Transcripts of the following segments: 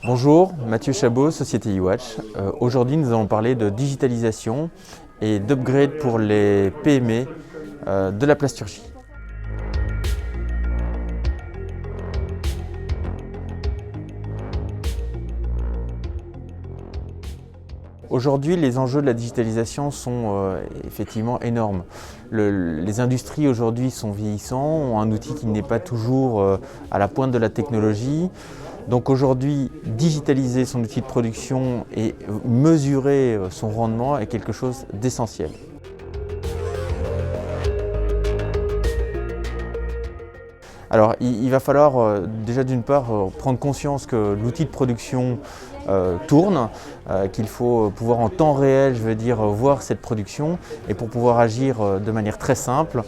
Bonjour, Mathieu Chabot, Société eWatch. Aujourd'hui, nous allons parler de digitalisation et d'upgrade pour les PME de la plasturgie. Aujourd'hui, les enjeux de la digitalisation sont effectivement énormes. Les industries aujourd'hui sont vieillissants, ont un outil qui n'est pas toujours à la pointe de la technologie. Donc aujourd'hui, digitaliser son outil de production et mesurer son rendement est quelque chose d'essentiel. Alors il va falloir déjà d'une part prendre conscience que l'outil de production tourne, qu'il faut pouvoir en temps réel, voir cette production, et pour pouvoir agir de manière très simple,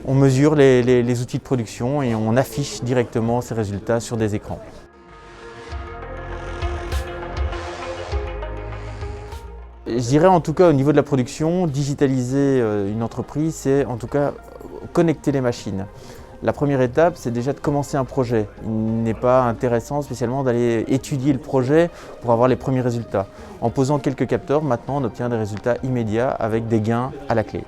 on mesure les outils de production et on affiche directement ces résultats sur des écrans. Je dirais en tout cas au niveau de la production, digitaliser une entreprise, c'est en tout cas connecter les machines. La première étape, c'est déjà de commencer un projet. Il n'est pas intéressant spécialement d'aller étudier le projet pour avoir les premiers résultats. En posant quelques capteurs, maintenant on obtient des résultats immédiats avec des gains à la clé.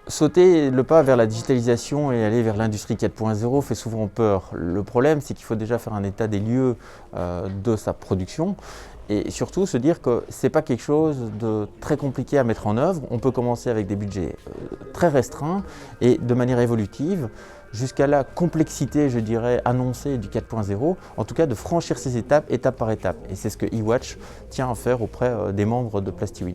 Sauter le pas vers la digitalisation et aller vers l'industrie 4.0 fait souvent peur. Le problème, c'est qu'il faut déjà faire un état des lieux de sa production et surtout se dire que ce n'est pas quelque chose de très compliqué à mettre en œuvre. On peut commencer avec des budgets très restreints et de manière évolutive jusqu'à la complexité, je dirais, annoncée du 4.0, en tout cas de franchir ces étapes, étape par étape. Et c'est ce que eWatch tient à faire auprès des membres de Plastiwin.